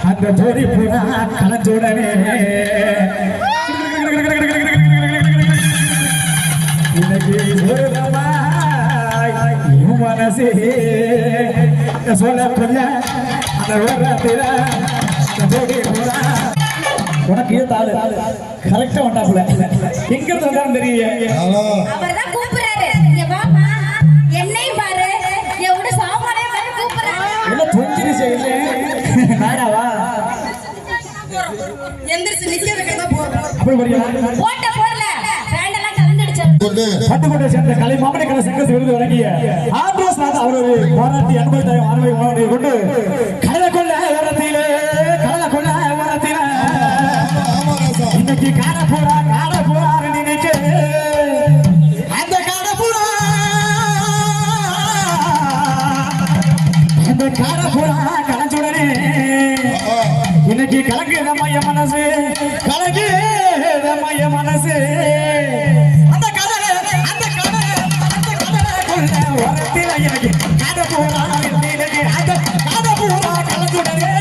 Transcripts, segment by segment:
அந்த ஜோடி புறா கலந்துடனே இன்னைக்கு மனசே சொல்ல அந்த ஓரத்தில ஜோடி புறா உனக்கு தாளு கரெக்டா வந்தாப்புல எங்க இருந்து வந்தாலும் தெரியல அவர்தான் கூப்பிடுறாரு இங்க வாமா என்னை பாரு எவ்வளவு சாமானே வந்து கூப்பிடுறாரு எல்லாம் தொஞ்சிரு செய்யல நாடாவா எந்திரச்சு நிக்க வைக்கிறதா போறோம் அப்படி வரியா போட்ட போடல ஃபேன் எல்லாம் கலந்துடுச்சு பட்டுக்கோட்டை சேர்ந்த கலை மாமணி கலை சங்கத்து விருது வழங்கிய ஆண்ட்ரோஸ் நாத் அவரது பாராட்டி அனுபவத்தையும் ஆர்வம் கொண்டு கடலை கொள்ள ஓரத்திலே கடலை கொள்ள ஓரத்திலே இன்னைக்கு காட போறா நினைக்க அந்த காட போறா கலஞ்சுடனே இன்னைக்கு கலங்குத மைய மனசு கலங்குத மைய மனசு அந்த கடலை கொள்ள ஓரத்தில இன்னைக்கு காட போறா இன்னைக்கு அந்த காட போறா கலஞ்சுடனே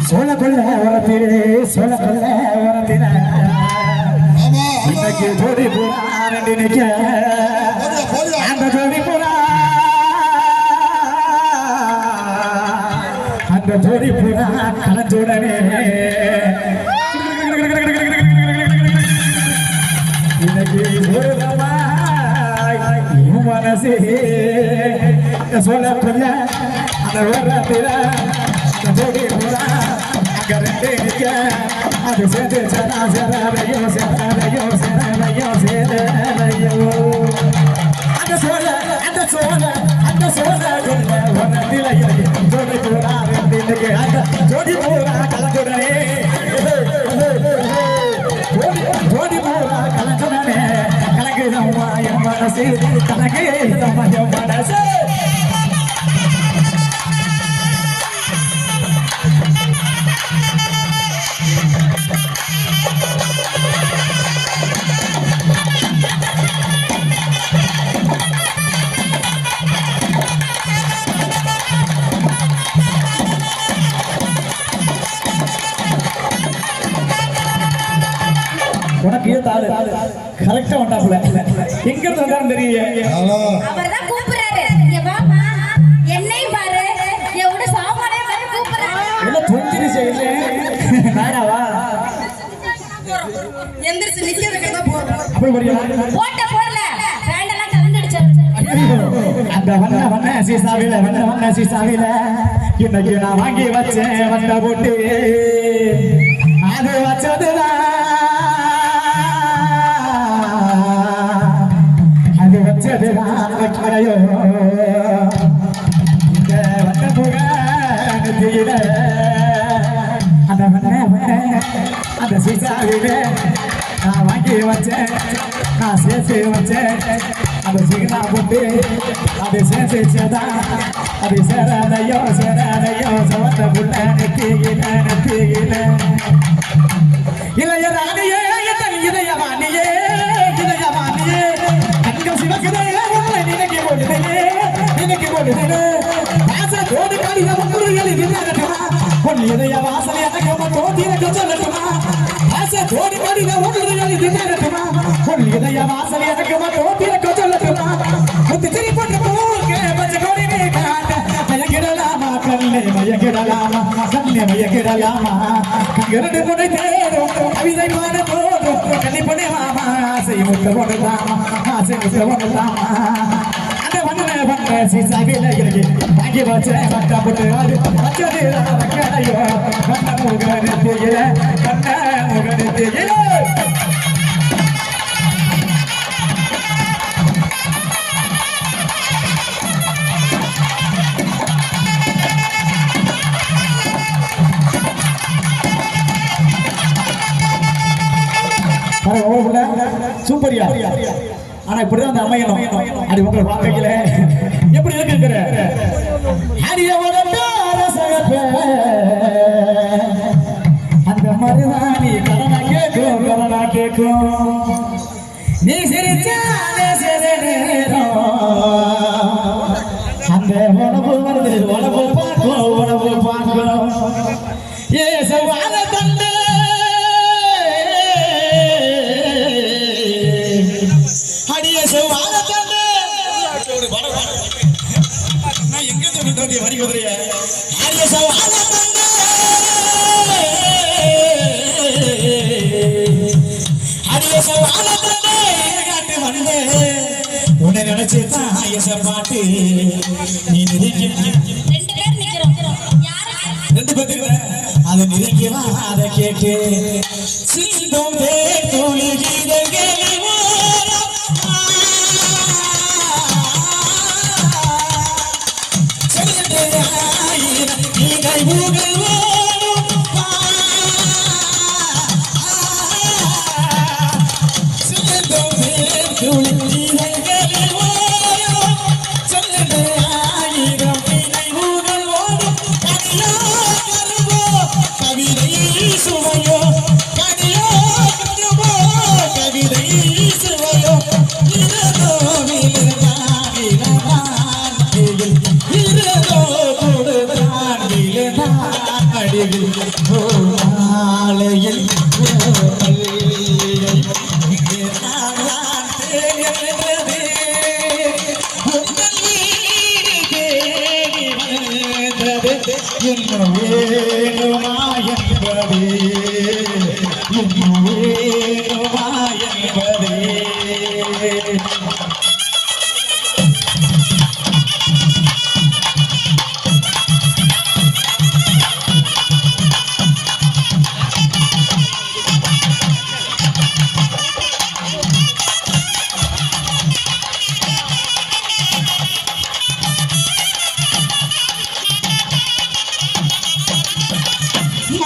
சோழ கொள்ள வரத்தின இன்னைக்கு ஜோடி புறா நினைக்க அந்த ஜோடி புறா கலந்துடனே இன்னைக்கு மனசே சோழ கொள்ள அந்த ஓரத்தில ஜோடி புறா அது சேர்ந்து சேரையோ அந்த சோழ ஜோடி போரா ஜோடி போரா கலந்துடனே ஜோடி போரா கலந்துடனே கலங்குதம்மா என் மனசு கலங்குதம்மா என் மனசு உனக்கு தாளு கரெக்டா வந்தாப்புல எங்க இருந்து வந்தாலும் தெரியல அவர்தான் கூப்பிடுறாரு இங்க வாமா என்னை பாரு எவ்வளவு சாமானே வந்து கூப்பிடுறாரு எல்லாம் தொஞ்சிரு செய்யல நாடாவா எந்திரச்சு நிக்க வைக்கிறதா போறோம் அப்படி வரியா போட்ட போடல ஃபேன் எல்லாம் கலந்துடுச்சு அந்த வண்ண சீசாவில இன்னைக்கு நான் வாங்கி வச்சேன் வண்ண போட்டு அது வச்சதுதான் கரையோ இந்த வண்ண புக அந்த அந்த சீசாவில நான் வாங்கி வச்சேன் நான் சேர்த்து வச்சேன் அந்த சிகனா போட்டு அது சேர்த்துச்சதா அது சேரதையோ சவத்த புள்ள நெத்தியில இளைய ராணியே இதயவாணியே கண்கள் சிவக்குதே நினைக்க போடுதே ஆசை தோடு காலில முன்னுரையில் நின்றா பொன்னியதைய வாசனை எனக்கு தோத்திரக்க சொல்லட்டுமா ஆசை தோடு காலில முன்னுரையில் நின்றா பொன்னியதைய வாசனை எனக்கு தோத்திரக்க சொல்லட்டுமா முத்து திரி போட்ட போக பச்சை கோடி காட்ட மயங்கிடலாமா கண்ணே மயங்கிடலாமா கண்கிறண்டு முனை தேடும் கவிதை பாட போதும் கண்ணி பண்ணே மாமா ஆசை முட்ட போடலாமா அந்த வண்ண சீசாவில இருக்கு வாங்கி வச்ச வட்டா போட்டு அது வச்சது கடையோ கண்ண முகனத்தில சூப்பரியா ஆனா இப்படிதான் அந்த அமையணும் அது உங்களை பார்க்கல எப்படி இருக்குங்கிற அடிய அந்த மருதாணி கடனா கேட்கும் நீ சிரிச்சாலே சிறு நேரம் அந்த உணவு வருது உணவு பார்க்கும் ஏ சவால தந்து அடிய சவால தந்து நான் எங்க சொல்லிட்டு வரி குதிரைய அடிய சவால தந்து அடிய சவால தந்து காட்டு வந்து உன்னை நினைச்சுதான் ஐயச பாட்டு நீ ரெண்டு பேர் நிக்கிறோம் யாரு ரெண்டு பேருக்கு அதை நினைக்கிறா அதை கேட்டு சிந்தும் தேடி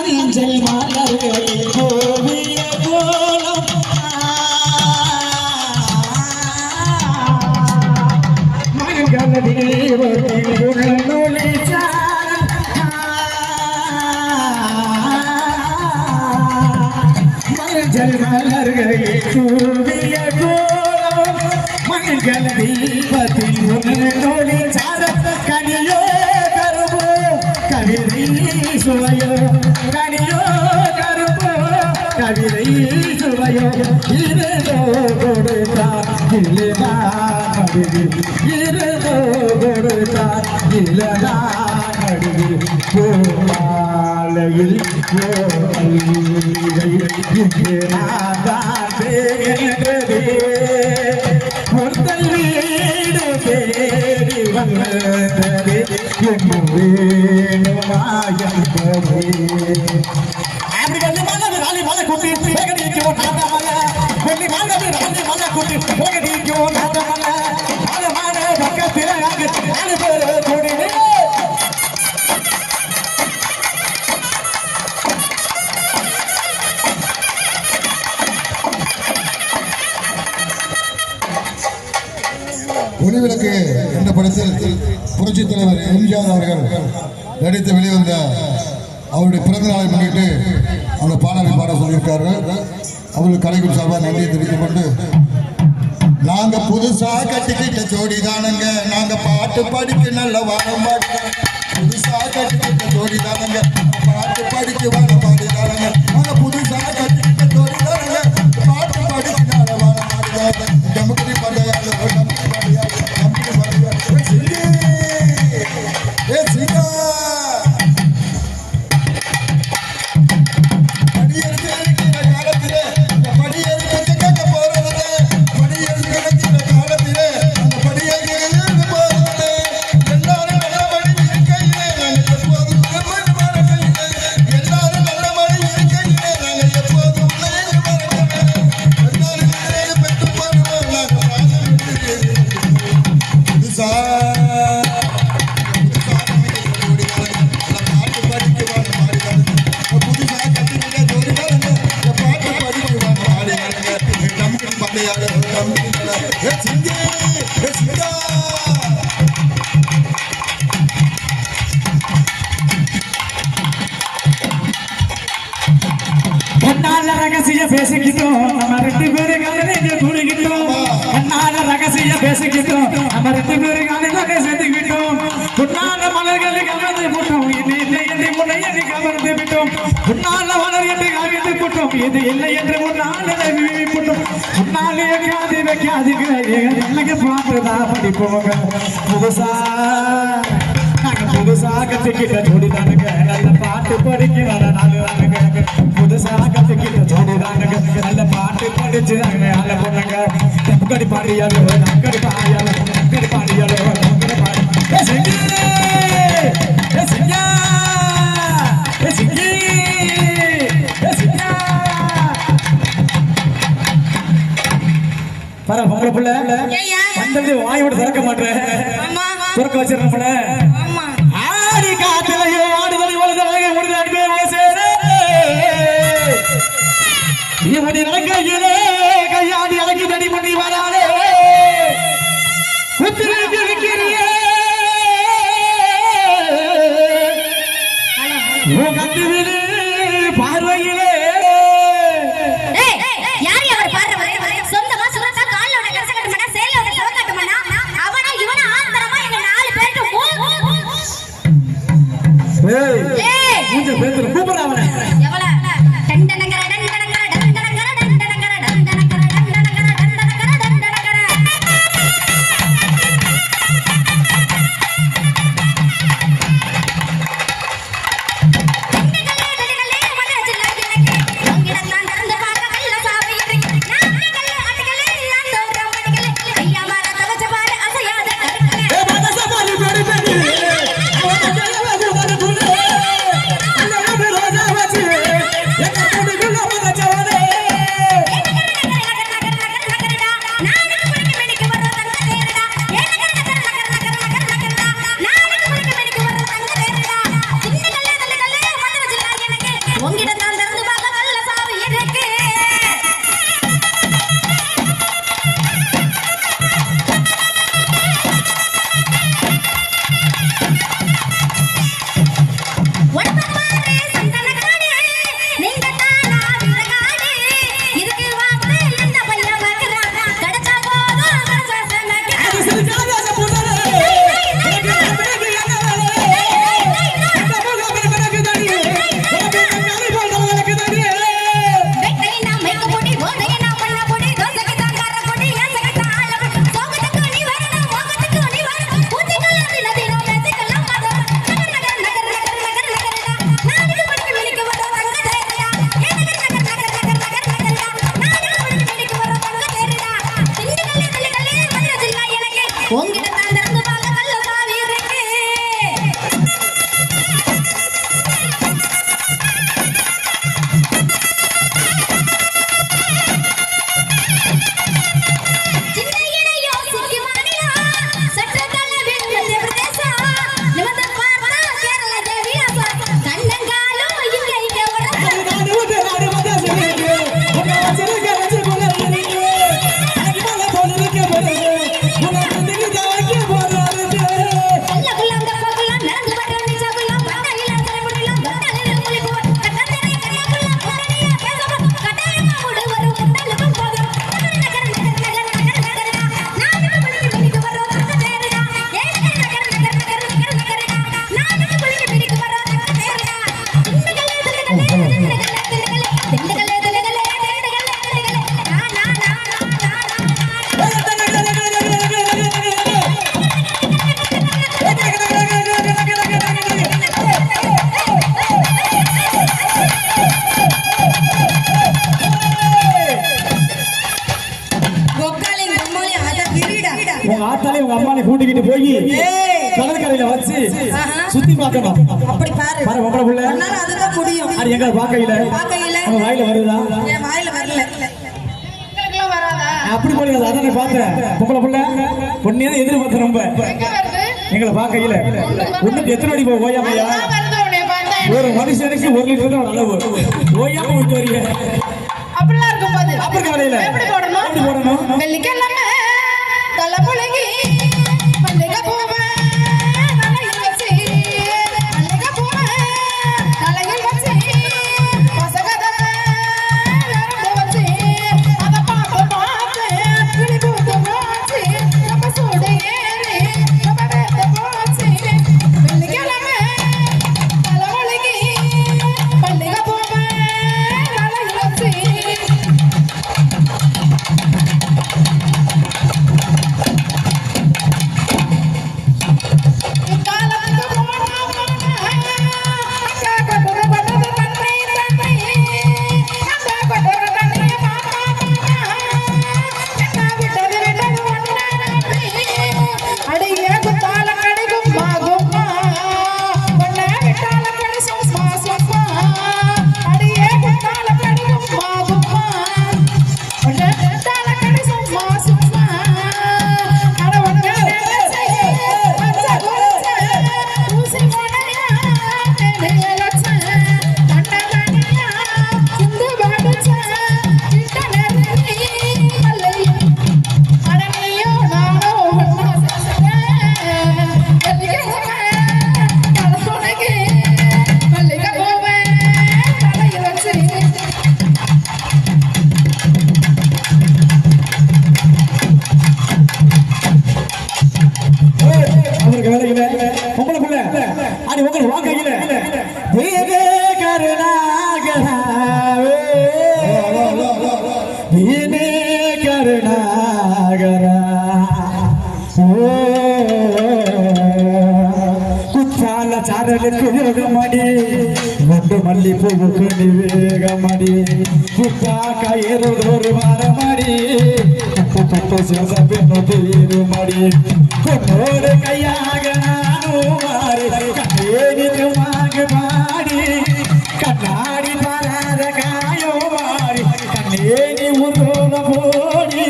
மஞ்சள் மலர்களில் கோவிய கோலம் மங்கள உணர்நொழி மஞ்சள் மலர்களில் கோவிய கோலம் மங்கள தீபத்தில் உணர்நொழி கனியோ கருவோ கவிதை சுவையோ கனியோ கருப்போ கவிதை சுவையோ இருதோ கொடுத்தார் இல்லதா இருதோ கொடுத்தார் இல்லதா நடுவில் கோமாலையில் இங்கே நான் தேடுகிறதே ஒருத்தல் வீடு தேடி வந்ததே இன்னும் வேணுமாயம் அப்படி வந்து மலை கூட்டி வேகடிக்கும் மலை மலை கூட்டி வேகடிக்கும் மலை பக்கத்தில் நாலு பேர் கூடி ஒளிவிளக்கு என்ற படத்தில் புரட்சித் தலைவர் எம்ஜிஆர் அவர்கள் நடித்து வெளிவந்த அவருடைய பிறந்த நாளை முன்னிட்டு அந்த பாடலை பாட சொல்லியிருக்கார்கள். அவர்கள் கலைக்குழு சார்பாக நன்றியை தெரிவித்துக் கொண்டு நாங்க புதுசா கட்டிக்கிட்ட ஜோடி தானுங்க, நாங்க பாட்டு படிக்க நல்ல வாரம் பாடுங்க. புதுசா கட்டிக்கிட்ட ஜோடி தானுங்க, பாட்டு படிக்க வாரம் பாடுதானுங்க. நாங்க புதுசா கட்டிக்கிட்ட ஜோடி தானுங்க, பாட்டு படிக்க நல்ல வாரம் பாடுதாங்க. டெமோக்ரி பாடுறாங்க, டெமோக்ரி பாடுறாங்க, டெமோக்ரி பாடுறாங்க. ஏ சீதா எல்லாரும் கண்ணால ரகசிய பேசிக்கிட்டோம் நம்ம 2 பேரும் காலையில கூடிக்கிட்டோம். கண்ணால ரகசிய பேசிக்கிட்டோம் நம்ம 2 பேரும் காலையில சேர்த்துக்கிட்டோம். புண்ணால மலர்கள் கலந்து போட்டோம் இது இல்லை என்று முன்னை கலந்து விட்டோம். புண்ணால மலர் என்று கலந்து போட்டோம் இது இல்லை என்று முன்னால போட்டோம். முன்னாலே காது வைக்காதுங்க எனக்கு பார்த்துதான் படிப்போங்க. புதுசா கத்துக்கிட்ட ஜோடி தானுங்க நல்ல பாட்டு படிக்கிற நாலு தானுங்க. புதுசா கத்துக்கிட்ட ஜோடி தானுங்க நல்ல பாட்டு படிச்சு நாங்க ஆள போனாங்க. நக்கடி பாடியாலோ நக்கடி பாடியாலோ நக்கடி பாடியாலோ நக்கடி பாடி பர பொம்பளை பிள்ளை வந்தது வாயோட திறக்க மாட்டேன் துறக்க வச்சிருக்கோம்ல. ஆடி காத்திலையோ ஆடுதலை வலதாக முடிந்த அன்பே ஓசேரே இவடி நடக்கையிலே கையாடி அடக்கி தடி பண்ணி வரானே குத்திரைக்கு இருக்கிறியே உன் கத்துவிடு பார்வையிலே கூப்பிட அவனை ஆத்தாலே உங்க அம்மாவை கூட்டிக்கிட்டு போய் கடற்கரையில வச்சு சுத்தி பார்க்கணும். அப்படி பாரு பாரு உங்கள புள்ள அதனால அதுதான் முடியும். அது எங்க பாக்கையில உங்க வாயில வருதா? என் வாயில வரல. உங்களுக்குலாம் வராதா? அப்படி போய் அதானே பார்த்தேன். உங்கள புள்ள பொண்ணே எதிர்பார்த்த ரொம்ப எங்களை பாக்கையில ஒண்ணுக்கு எத்தனை அடி போய் ஓயாமையா? ஒரு மனுஷனுக்கு 1 லிட்டர் தான் அளவு. ஓயாம விட்டு வரீங்க. அப்படிலாம் இருக்கும்போது அப்படி கவலையில எப்படி போடணும்? எப்படி போடணும்? வெள்ளிக்கிழமை அவருக்கு வேலை இல்ல பொம்பளை புள்ள அடி உங்களை வாக்கையில தேவே கருணாகராவே தேவே கருணாகரா குற்றால சாரலுக்கு யோகமடி ஒன்று மல்லி பூவுக்கு நிவேகமடி குத்தா கயிறுதொரு மரமடி புட்டு சிவசபெண்ணு தீருமடி பொன்னோடு கையாக நானும் மாறி கண்ணேனிதுமாக பாடி கண்ணாடி பாராத காயோ மாறி கண்ணேனி உருள போடி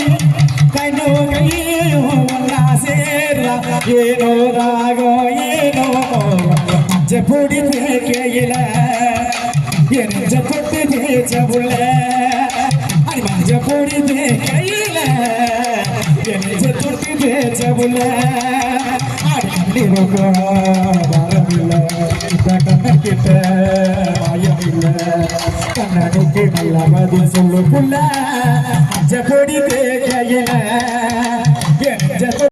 கைனோ கையோ ஒன்னா சேர்றா ஏனோ ராகோ ஏனோ பொடி தேக்கையில எரிஞ்ச பொட்டு தேய்ச்ச புள்ள அடி மஞ்ச பொடி தேக்கையில எரிஞ்ச தொட்டு தேய்ச்ச புள்ள அடி வரமில்லை கண்ணக்கிட்ட மாயமில்லை கண்ணனுக்கு நல்ல பதில் சொல்லு புள்ள மஞ்ச பொடி தேக்கையில எரிஞ்ச